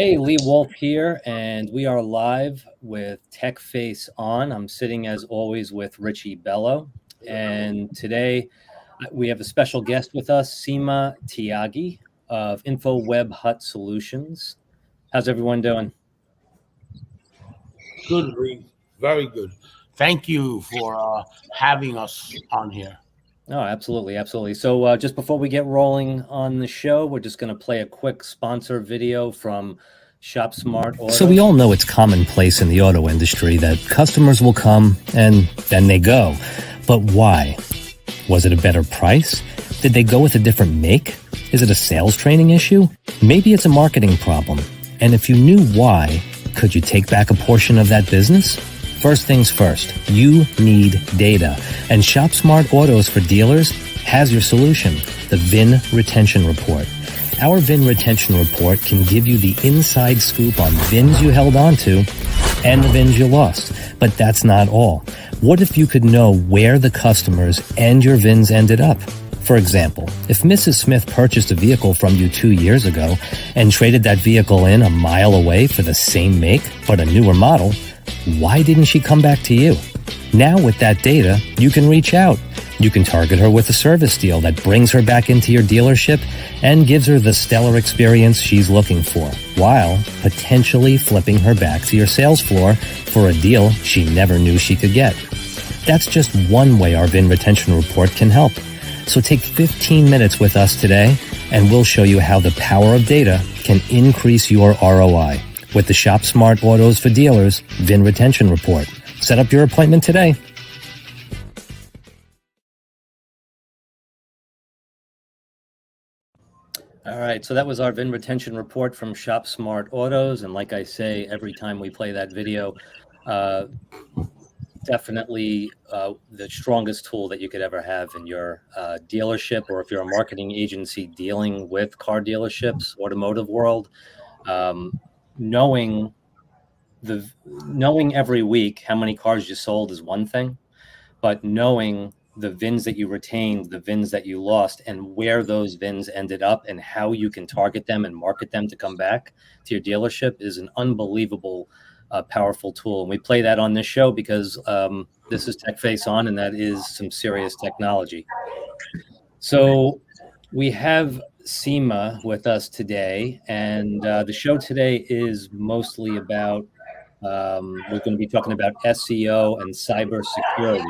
Hey, Lee Wolf here, and we are live with Tech Face On. I'm sitting as always with Richie Bello, and today we have a special guest with us, Seema Tyagi of InfoWeb Hut Solutions. How's everyone doing? Good, Reed. Very good. Thank you for having us on here. Oh, absolutely, absolutely. So just before we get rolling on the show, we're just going to play a quick sponsor video from Shop Smart Auto. So we all know it's commonplace in the auto industry that customers will come and then they go. But why? Was it a better price? Did they go with a different make? Is it a sales training issue? Maybe it's a marketing problem. And if you knew why, could you take back a portion of that business? First things first, you need data. And Shop Smart Autos for dealers has your solution, the VIN Retention Report. Our VIN Retention Report can give you the inside scoop on VINs you held onto and the VINs you lost. But that's not all. What if you could know where the customers and your VINs ended up? For example, if Mrs. Smith purchased a vehicle from you 2 years ago and traded that vehicle in a mile away for the same make but a newer model, why didn't she come back to you? Now with that data, you can reach out. You can target her with a service deal that brings her back into your dealership and gives her the stellar experience she's looking for, while potentially flipping her back to your sales floor for a deal she never knew she could get. That's just one way our VIN Retention Report can help. So take 15 minutes with us today, and we'll show you how the power of data can increase your ROI with the Shop Smart Autos for Dealers VIN Retention Report. Set up your appointment today. All right, so that was our VIN Retention Report from Shop Smart Autos, and like I say, every time we play that video, definitely the strongest tool that you could ever have in your dealership, or if you're a marketing agency dealing with car dealerships, automotive world. Knowing every week how many cars you sold is one thing, but knowing the VINs that you retained, the VINs that you lost, and where those VINs ended up and how you can target them and market them to come back to your dealership is an unbelievable powerful tool. And we play that on this show because this is Tech Face On, and that is some serious technology. So we have Seema with us today, and the show today is mostly about, we're going to be talking about SEO and cybersecurity.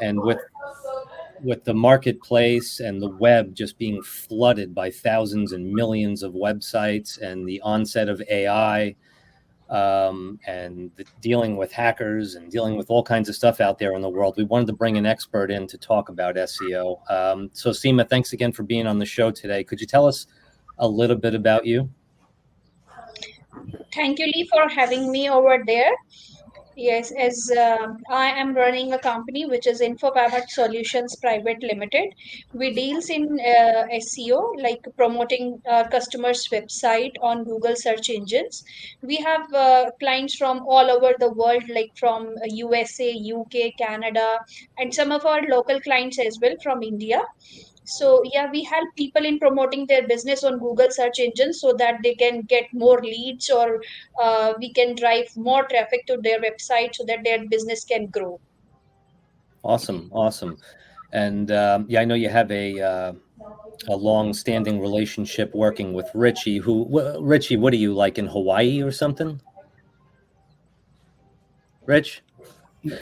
And with the marketplace and the web just being flooded by thousands and millions of websites and the onset of AI, and dealing with hackers and dealing with all kinds of stuff out there in the world, we wanted to bring an expert in to talk about SEO. So Seema, thanks again for being on the show today. Could you tell us a little bit about you? Thank you, Lee, for having me over there. Yes, as I am running a company which is InfoWeb Solutions Private Limited. We deals in SEO, like promoting customers' website on Google search engines. We have clients from all over the world, like from USA, UK, Canada, and some of our local clients as well from India. So yeah, we help people in promoting their business on Google search engines so that they can get more leads, or we can drive more traffic to their website so that their business can grow. Awesome. And yeah, I know you have a long-standing relationship working with Richie. Richie, what are you, like in Hawaii or something? Rich?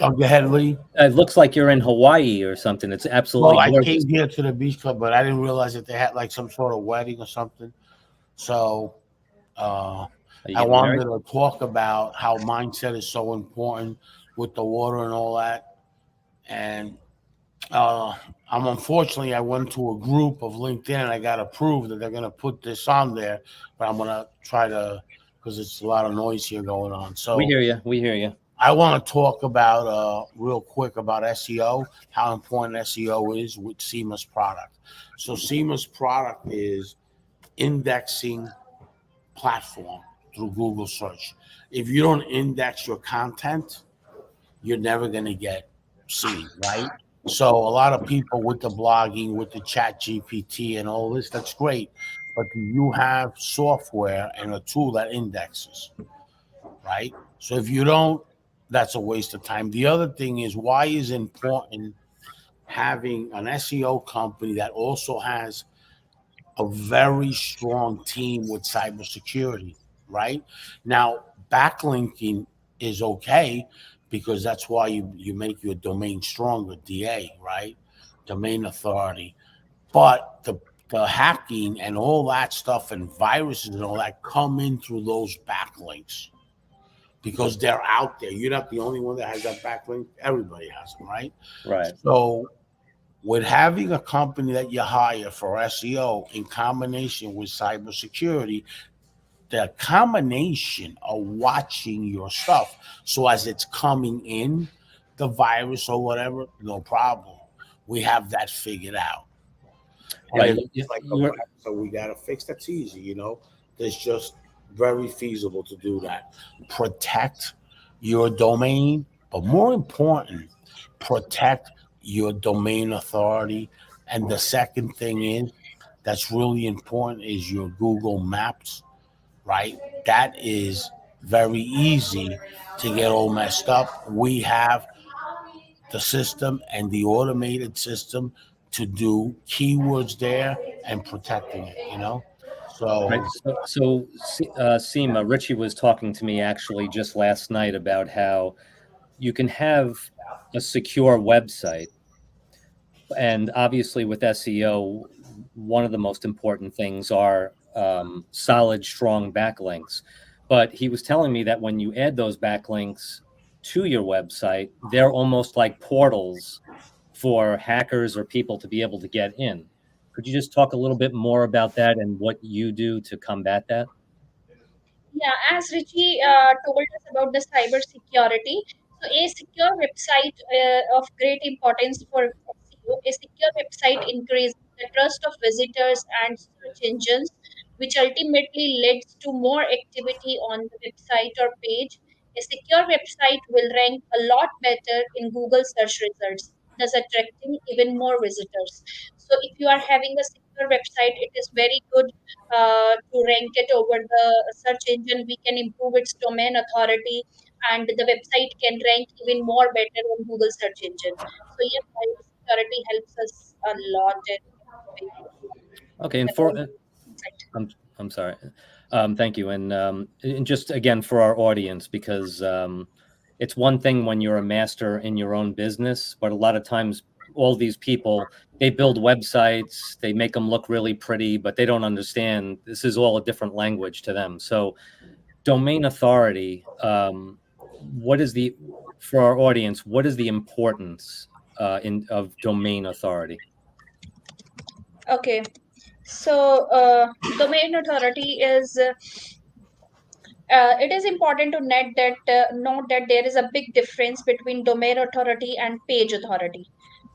Go ahead, Lee. It looks like you're in Hawaii or something. It's absolutely Well, I gorgeous. came here to the beach club, but I didn't realize that they had like some sort of wedding or something. So I wanted to talk about how mindset is so important with the water and all that. And unfortunately, I went to a group of LinkedIn and I got approved that they're going to put this on there, but I'm going to try to, because it's a lot of noise here going on. So we hear you. I want to talk about real quick about SEO, how important SEO is with Seema's product. So Seema's product is indexing platform through Google search. If you don't index your content, you're never going to get seen, right? So a lot of people with the blogging, with the chat GPT and all this, that's great. but do you have software and a tool that indexes, right? So if you don't, that's a waste of time. The other thing is, why is important having an SEO company that also has a very strong team with cybersecurity, right? Now, backlinking is okay because that's why you make your domain stronger, DA, right? Domain authority. But the hacking and all that stuff and viruses and all that come in through those backlinks because they're out there. You're not the only one that has that backlink. Everybody has them, right? Right. So with having a company that you hire for SEO in combination with cybersecurity, the combination of watching your stuff. So as it's coming in, the virus or whatever, no problem. We have that figured out. And Right. if it's like a virus, so we got to fix, that's easy, It's just very feasible to do that. Protect your domain, but more important, protect your domain authority. And the second thing is that's really important is your Google Maps, right? That is very easy to get all messed up. We have the system and the automated system to do keywords there and protecting it. Right. So Seema, Richie was talking to me actually just last night about how you can have a secure website. And obviously, with SEO, one of the most important things are solid, strong backlinks. But he was telling me that when you add those backlinks to your website, they're almost like portals for hackers or people to be able to get in. Could you just talk a little bit more about that and what you do to combat that? Yeah, as Richie told us about the cyber security, so a secure website of great importance for SEO. A secure website increases the trust of visitors and search engines, which ultimately leads to more activity on the website or page. A secure website will rank a lot better in Google search results, thus attracting even more visitors. So, if you are having a secure website, it is very good to rank it over the search engine. We can improve its domain authority, and the website can rank even more better on Google search engine. So yes, cybersecurity helps us a lot in Okay, and that all website. I'm sorry. Thank you, and just again for our audience, because it's one thing when you're a master in your own business, but a lot of times all these people, they build websites, they make them look really pretty, but they don't understand this is all a different language to them. So domain authority, what is the for our audience? What is the importance in of domain authority? Okay, so domain authority is. It is important to note that there is a big difference between domain authority and page authority.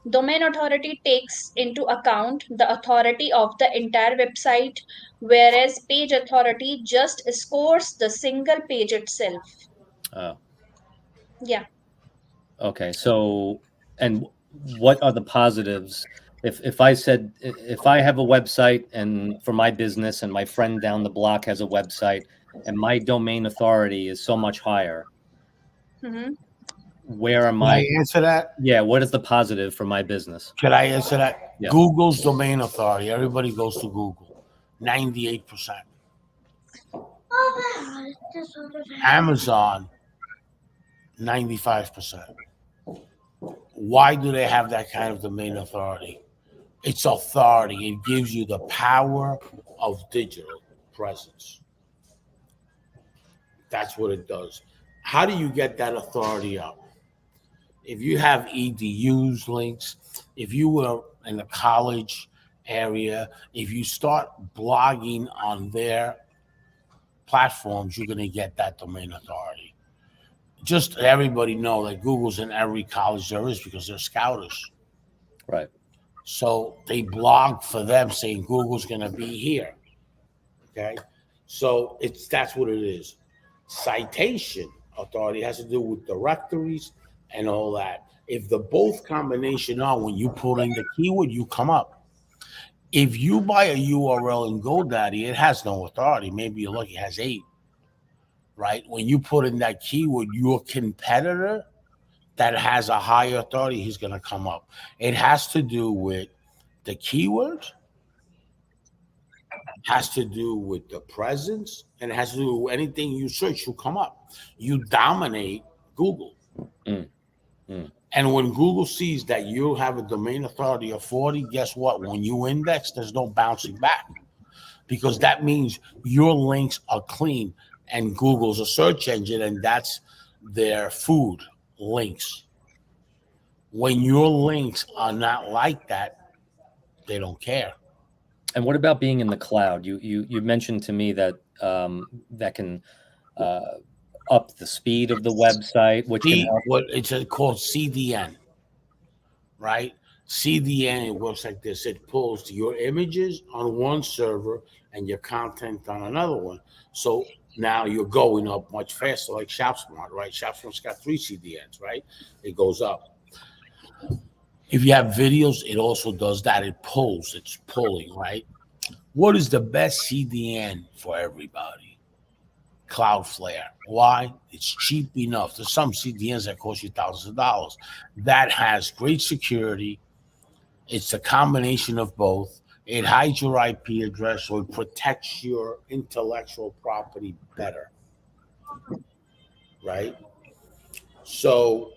Domain authority takes into account the authority of the entire website, whereas page authority just scores the single page itself. Uh, Yeah. Okay, so and what are the positives? If I said if I have a website and for my business and my friend down the block has a website and my domain authority is so much higher, Hmm. where am can I I? answer that? Yeah, what is the positive for my business? Can I answer that? Yeah. Google's domain authority. Everybody goes to Google. 98%. Amazon, 95%. Why do they have that kind of domain authority? It's authority. It gives you the power of digital presence. That's what it does. How do you get that authority up? If you have EDUs links, if you were in a college area, if you start blogging on their platforms, you're going to get that domain authority. Just let everybody know that Google's in every college there is because they're scouters. Right. So they blog for them saying Google's going to be here. Okay. So that's what it is. Citation authority has to do with directories and all that. If the both combination are when you put in the keyword, you come up. If you buy a URL in GoDaddy, it has no authority. Maybe you're lucky, it has 8, right? When you put in that keyword, your competitor that has a higher authority, he's going to come up. It has to do with the keywords, has to do with the presence, and it has to do with anything you search will come up. You dominate Google. And when Google sees that you have a domain authority of 40, guess what? When you index, there's no bouncing back, because that means your links are clean, and Google's a search engine, and that's their food, links. When your links are not like that, they don't care. And what about being in the cloud? You mentioned to me that that can up the speed of the website, which can help. What it's called CDN, right? CDN, it works like this. It pulls your images on one server and your content on another one. So now you're going up much faster, like ShopSmart, right? ShopSmart's got 3 CDNs, right? It goes up. If you have videos, it also does that. It pulls, it's pulling, right? What is the best CDN for everybody? Cloudflare. Why? It's cheap enough. There's some CDNs that cost you thousands of dollars. That has great security. It's a combination of both. It hides your IP address, so it protects your intellectual property better, right? So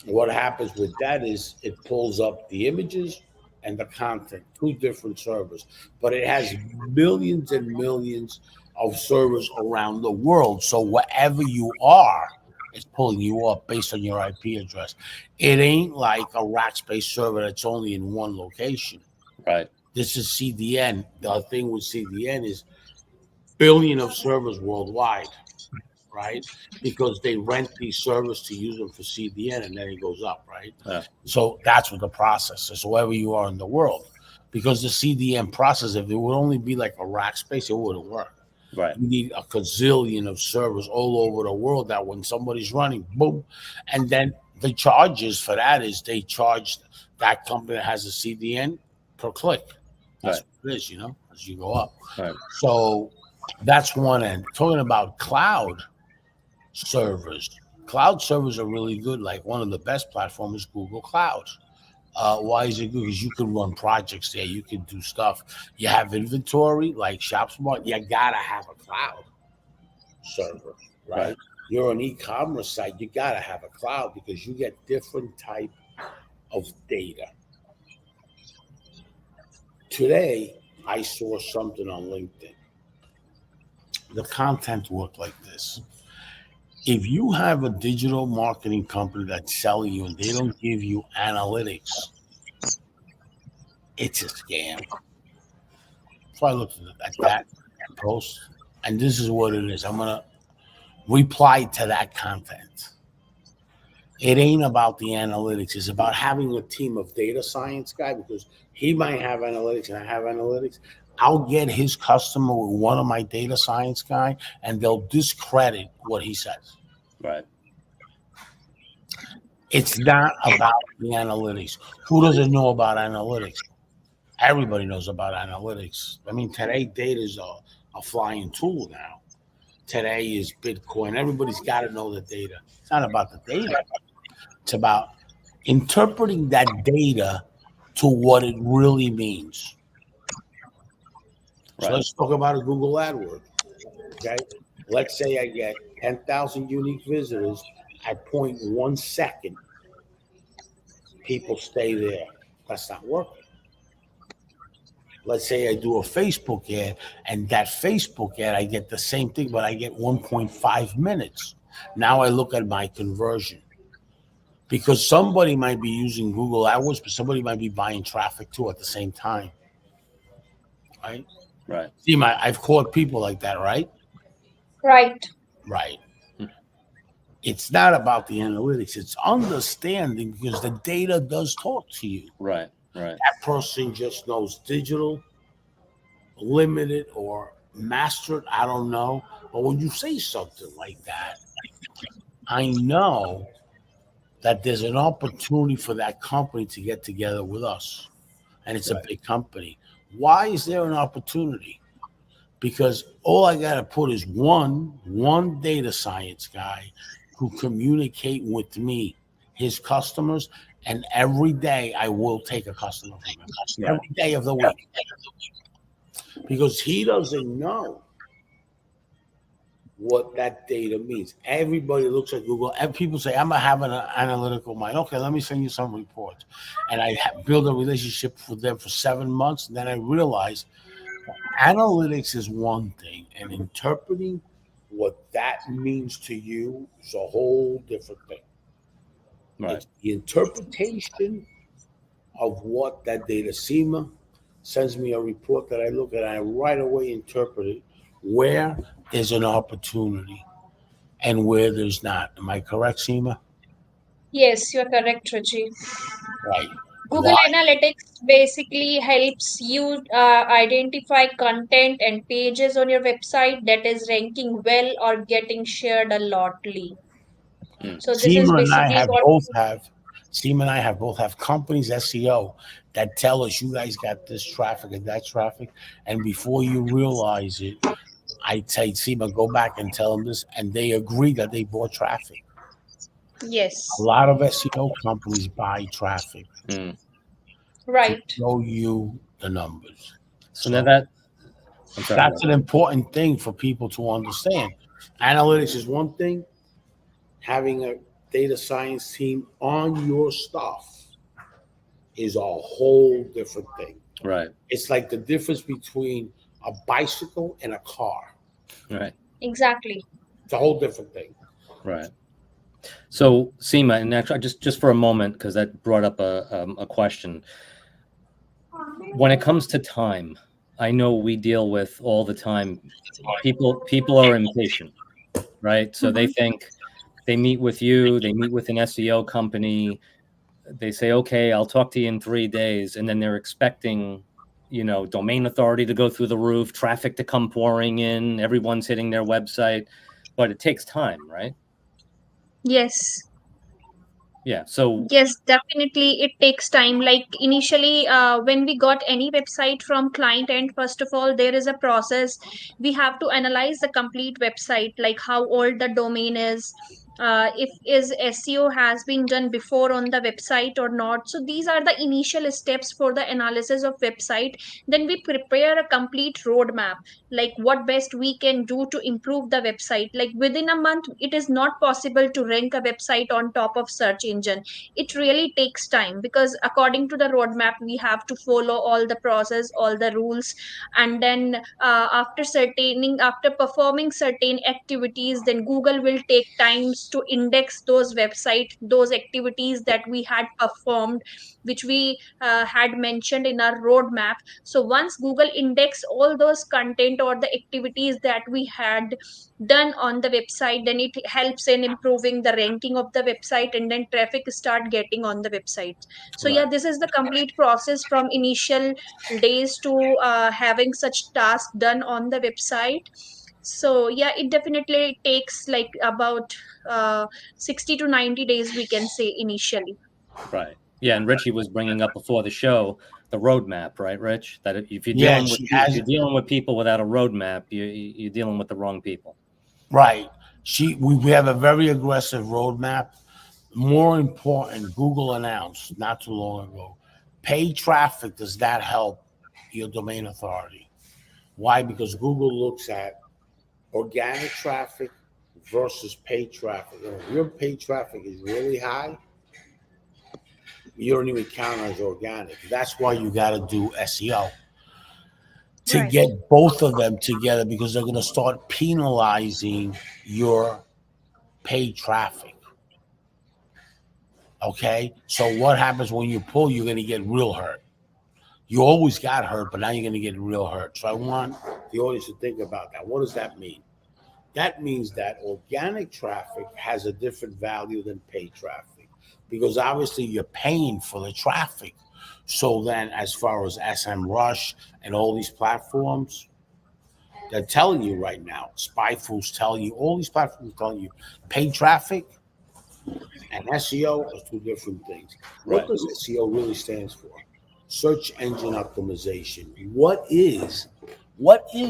what happens with that is it pulls up the images and the content, 2 different servers, but it has millions and millions of servers around the world. So wherever you are, it's pulling you up based on your IP address. It ain't like a Rackspace server that's only in one location. Right. This is CDN. The thing with CDN is billion of servers worldwide, right? Because they rent these servers to use them for CDN, and then it goes up, right? Yeah. So that's what the process is, wherever you are in the world. Because the CDN process, if it would only be like a Rackspace, it wouldn't work. Right. You need a gazillion of servers all over the world that when somebody's running, boom. And then the charges for that is they charge that company that has a CDN per click. That's what it is, as you go up. Right. So that's one end. Talking about cloud servers. Cloud servers are really good. Like one of the best platforms is Google Cloud. Why is it good? Because you can run projects there. You can do stuff. You have inventory like ShopSmart. You gotta have a cloud server, right? You're an e-commerce site. You gotta have a cloud because you get different type of data. Today, I saw something on LinkedIn. The content worked like this. If you have a digital marketing company that's selling you and they don't give you analytics, it's a scam. So I looked at that post, and this is what it is. I'm going to reply to that content. It ain't about the analytics. It's about having a team of data science guy, because he might have analytics and I have analytics. I'll get his customer with one of my data science guy, and they'll discredit what he says. Right. It's not about the analytics. Who doesn't know about analytics? Everybody knows about analytics. I mean, today data is a flying tool now. Today is Bitcoin. Everybody's got to know the data. It's not about the data. It's about interpreting that data to what it really means. So let's talk about a Google AdWords. Okay. Let's say I get 10,000 unique visitors at 0.1 second. People stay there. That's not working. Let's say I do a Facebook ad, and that Facebook ad, I get the same thing, but I get 1.5 minutes. Now I look at my conversion, because somebody might be using Google AdWords, but somebody might be buying traffic too at the same time. Right? Right. Seema, I've caught people like that, right? Right. Right. It's not about the analytics. It's understanding, because the data does talk to you. Right. Right. That person just knows digital, limited, or mastered. I don't know. But when you say something like that, I know that there's an opportunity for that company to get together with us. And it's a big company. Why is there an opportunity? Because all I got to put is one data science guy who communicate with me, his customers, and every day I will take a customer from him. Right. Every day of the week. Because he doesn't know what that data means. Everybody looks at Google, and people say, "I'm gonna have an analytical mind." Okay, let me send you some reports, and I build a relationship with them for 7 months, and then I realize analytics is one thing, and interpreting what that means to you is a whole different thing. Right. It's the interpretation of what that data. Seema sends me a report that I look at, and I right away interpret it where there's an opportunity and where there's not. Am I correct, Seema? Yes, you're correct, Ruchi. Right. Google Why? Analytics basically helps you identify content and pages on your website that is ranking well or getting shared a lotly. Mm. So this is Seema and I basically have what. both have Seema and I have both have companies SEO that tell us you guys got this traffic and that traffic, and before you realize it, I say Seema, go back and tell them this, and they agree that they bought traffic. A Yes, lot of SEO companies buy traffic Mm. to right. show you the numbers. So now So that I'm sorry. that's an important thing for people to understand. Analytics is one thing. Having a data science team on your stuff is a whole different thing. Right. It's like the difference between a bicycle and a car. Right. Exactly. It's a whole different thing. Right. So Seema, and actually, just for a moment, because that brought up a question. When it comes to time, I know we deal with all the time. People are impatient, right? So they Mhm. think they meet with you, they meet with an SEO company, they say, okay, I'll talk to you in 3 days, and then they're expecting, domain authority to go through the roof, traffic to come pouring in, everyone's hitting their website, but it takes time, right? Yes. Yeah. So Yes, definitely. It takes time. Like initially, when we got any website from client end, first of all, there is a process. We have to analyze the complete website, like how old the domain is, if is SEO has been done before on the website or not. So these are the initial steps for the analysis of website. Then we prepare a complete roadmap, like what best we can do to improve the website. Like within a month, it is not possible to rank a website on top of search engine. It really takes time because according to the roadmap we have to follow all the process, all the rules, and then after performing certain activities, then Google will take times to index those website, those activities that we had performed, which we had mentioned in our roadmap. So once Google index all those content or the activities that we had done on the website, then it helps in improving the ranking of the website, and then traffic start getting on the website. So yeah, right, this is the complete process from initial days to having such tasks done on the website. So yeah, it definitely takes like about 60 to 90 days, we can say, initially. right. Yeah, and Richie was bringing up before the show the roadmap, right, Rich? That if you're Yeah, dealing with she if has you're dealing with people without a roadmap, you're dealing with the wrong people. right. We have a very aggressive roadmap. More important, Google announced not too long ago, paid traffic does not help your domain authority. Why? Because Google looks at organic traffic versus paid traffic. And if your paid traffic is really high, you don't even count as organic. That's why you got to do SEO to Right. get both of them together because they're going to start penalizing your paid traffic. Okay. So what happens when you pull? You're going to get real hurt. You always got hurt, but now you're going to get real hurt. So I want the audience to think about that. What does that mean? That means that organic traffic has a different value than paid traffic because obviously you're paying for the traffic. So then, as far as SMrush and all these platforms, they're telling you right now, Spyfoo's telling you, all these platforms are telling you, paid traffic and SEO are two different things. What Right. does SEO really stands for? search engine optimization. What is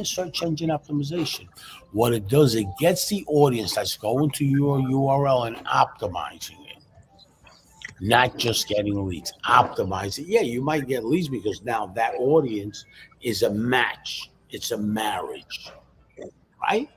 search engine optimization? What it does, it gets the audience that's going to your URL and optimizing it, not just getting leads. Optimize it. Yeah, you might get leads because now that audience is a match. It's a marriage, right?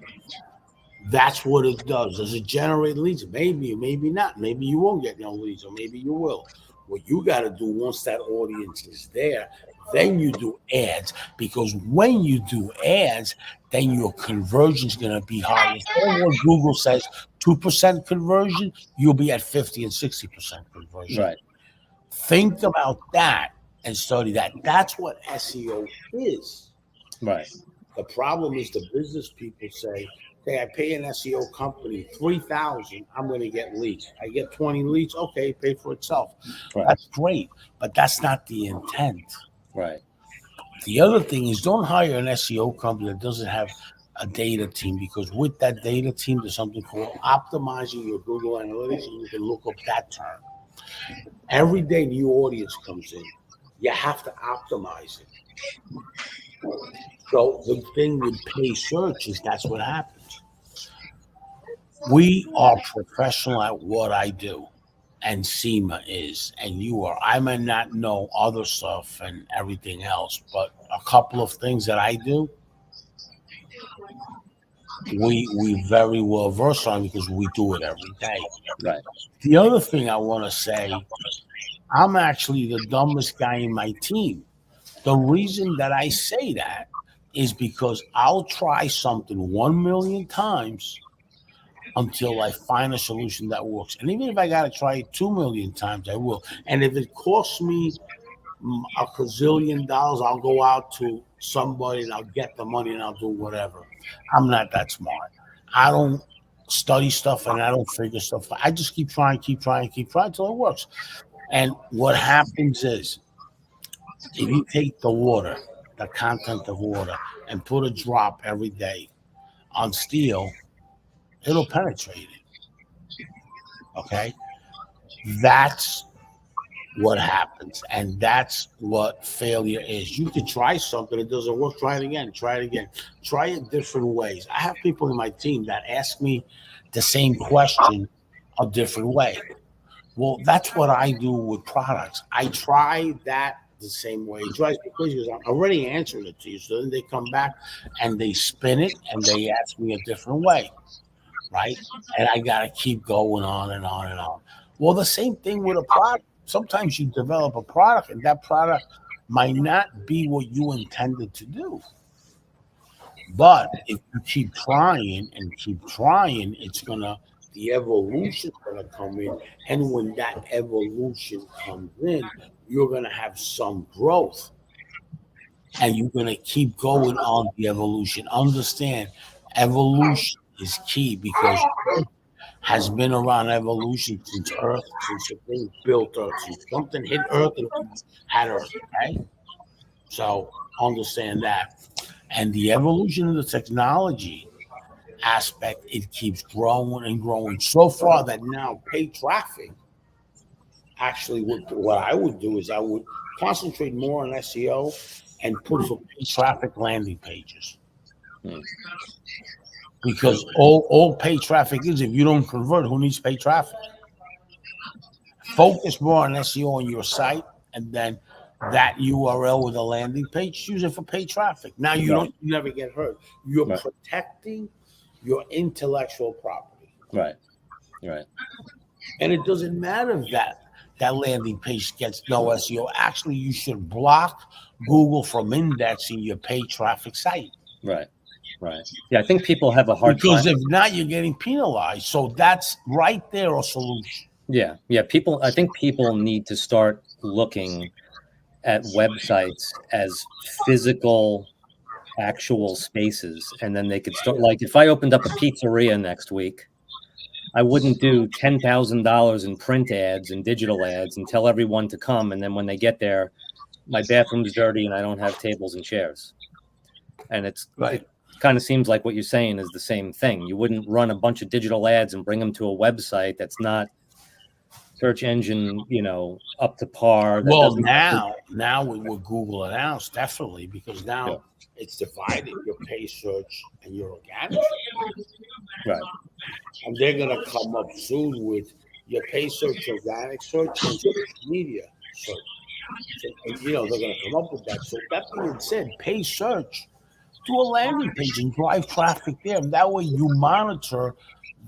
That's what it does. Does it generate leads? Maybe, maybe not. Maybe you won't get no leads, or maybe you will. What you got to do once that audience is there, then you do ads. Because when you do ads, then your conversion is going to be higher. Instead of what Google says, 2% conversion, you'll be at 50 and 60% conversion. Right. Think about that and study that. That's what SEO is. Right. The problem is the business people say, hey, I pay an SEO company $3,000, I'm going to get leads. I get 20 leads, okay, pay for itself. Right. That's great, but that's not the intent. Right. The other thing is don't hire an SEO company that doesn't have a data team, because with that data team, there's something called optimizing your Google Analytics, and you can look up that term. Every day new audience comes in, you have to optimize it. So the thing with paid search is that's what happens. We are professional at what I do, and Seema is, and you are. I may not know other stuff and everything else, but a couple of things that I do, we very well versed on because we do it every day. Right. The other thing I want to say, I'm actually the dumbest guy in my team. The reason that I say that is because I'll try something 1 million times until I find a solution that works. And even if I got to try it 2 million times, I will. And if it costs me a gazillion dollars, I'll go out to somebody and I'll get the money and I'll do whatever. I'm not that smart. I don't study stuff and I don't figure stuff. I just keep trying until it works. And what happens is, if you take the water, the content of water, and put a drop every day on steel, it'll penetrate it. Okay? That's what happens. And that's what failure is. You can try something, it doesn't work, try it again, try it different ways. I have people in my team that ask me the same question a different way. Well, that's what I do with products. I try that the same way. It drives me crazy because I'm already answering it to you. So then they come back and they spin it and they ask me a different way, right? And I got to keep going on and on and on. Well, the same thing with a product. Sometimes you develop a product and that product might not be what you intended to do. But if you keep trying and keep trying, the evolution's gonna come in. And when that evolution comes in, you're gonna have some growth. And you're gonna keep going on the evolution. Understand, evolution is key because Earth has been around evolution since the thing built Earth. Since something hit Earth and we had Earth, okay? So understand that. And the evolution of the technology aspect, it keeps growing and growing so far that now paid traffic, actually what I would do is I would concentrate more on SEO and put for paid traffic landing pages. Because all paid traffic is, if you don't convert, who needs paid traffic? Focus more on SEO on your site, and then that URL with a landing page, use it for paid traffic. Now you never get hurt. You're protecting your intellectual property. Right. Right. And it doesn't matter if that landing page gets no SEO. Actually, you should block Google from indexing your paid traffic site. Right. Right. Yeah, I think people have a hard time. Because if not, you're getting penalized. So that's right there a solution. Yeah. Yeah. I think people need to start looking at websites as physical, actual spaces. And then they could start, like, if I opened up a pizzeria next week, I wouldn't do $10,000 in print ads and digital ads and tell everyone to come. And then when they get there, my bathroom's dirty and I don't have tables and chairs. And it kind of seems like what you're saying is the same thing. You wouldn't run a bunch of digital ads and bring them to a website that's not search engine, up to par. That Well, doesn't now with Google Announce, definitely, because now Yeah. it's divided, your pay search and your organic search. right. And they're going to come up soon with your pay search, organic search, and social media search. So, they're going to come up with that. So that being said, pay search, do a landing page and drive traffic there. And that way you monitor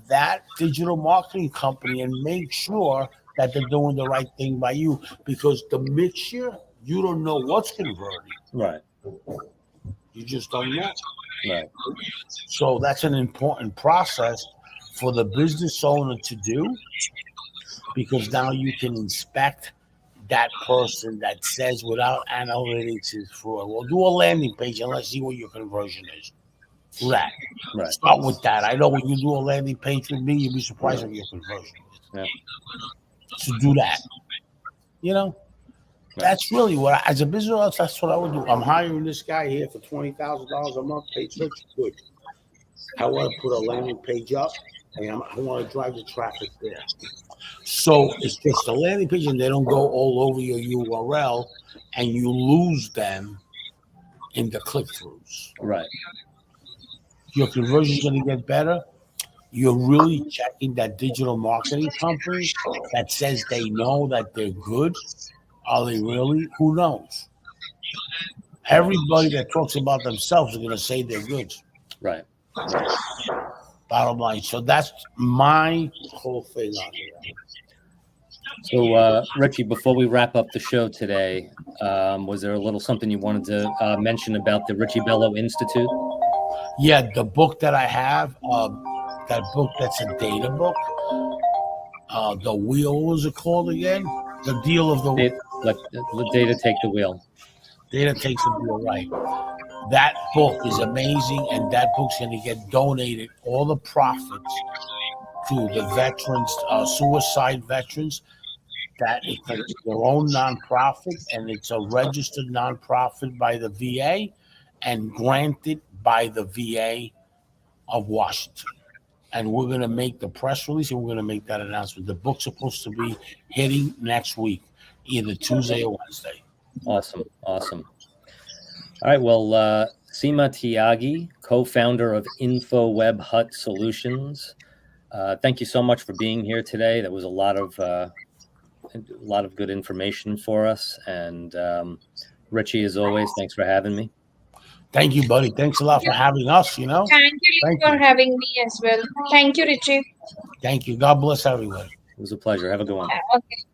that digital marketing company and make sure that they're doing the right thing by you, because the mixture, you don't know what's converting. Right. You just don't know. Right. So that's an important process for the business owner to do, because now you can inspect that person that says without analytics is fraud. Well, do a landing page and let's see what your conversion is. Do that. Right. Start with that. I know when you do a landing page with me, you'll be surprised what your conversion is. Yeah. So do that. That's really what, as a business owner, that's what I would do. I'm hiring this guy here for $20,000 a month. Paid search, good. I want to put a landing page up, and I want to drive the traffic there. So it's just a landing page, and they don't go all over your URL, and you lose them in the click-throughs. Right. Your conversion is going to get better. You're really checking that digital marketing company that says they know that they're good. Are they really? Who knows? Everybody that talks about themselves is going to say they're good. Right. Bottom line. So that's my whole thing on here. So, Richie, before we wrap up the show today, was there a little something you wanted to mention about the Richie Bello Institute? Yeah, the book that I have, that book that's a data book. The wheel, what was it called again? The deal of the wheel. Let the data take the wheel. Data takes the wheel, right. That book is amazing, and that book's going to get donated, all the profits, to the veterans, suicide veterans. That it's their own nonprofit, and it's a registered nonprofit by the VA and granted by the VA of Washington. And we're going to make the press release, and we're going to make that announcement. The book's supposed to be hitting next week, either Tuesday or Wednesday. Awesome. All right. Well, Seema Tyagi, co-founder of InfoWeb Hut Solutions. Thank you so much for being here today. That was a lot of good information for us. And Richie, as always, thanks for having me. Thank you, buddy. Thanks a lot for having us. Thank you for having me as well. Thank you, Riche. Thank you. God bless everyone. It was a pleasure. Have a good one. Okay.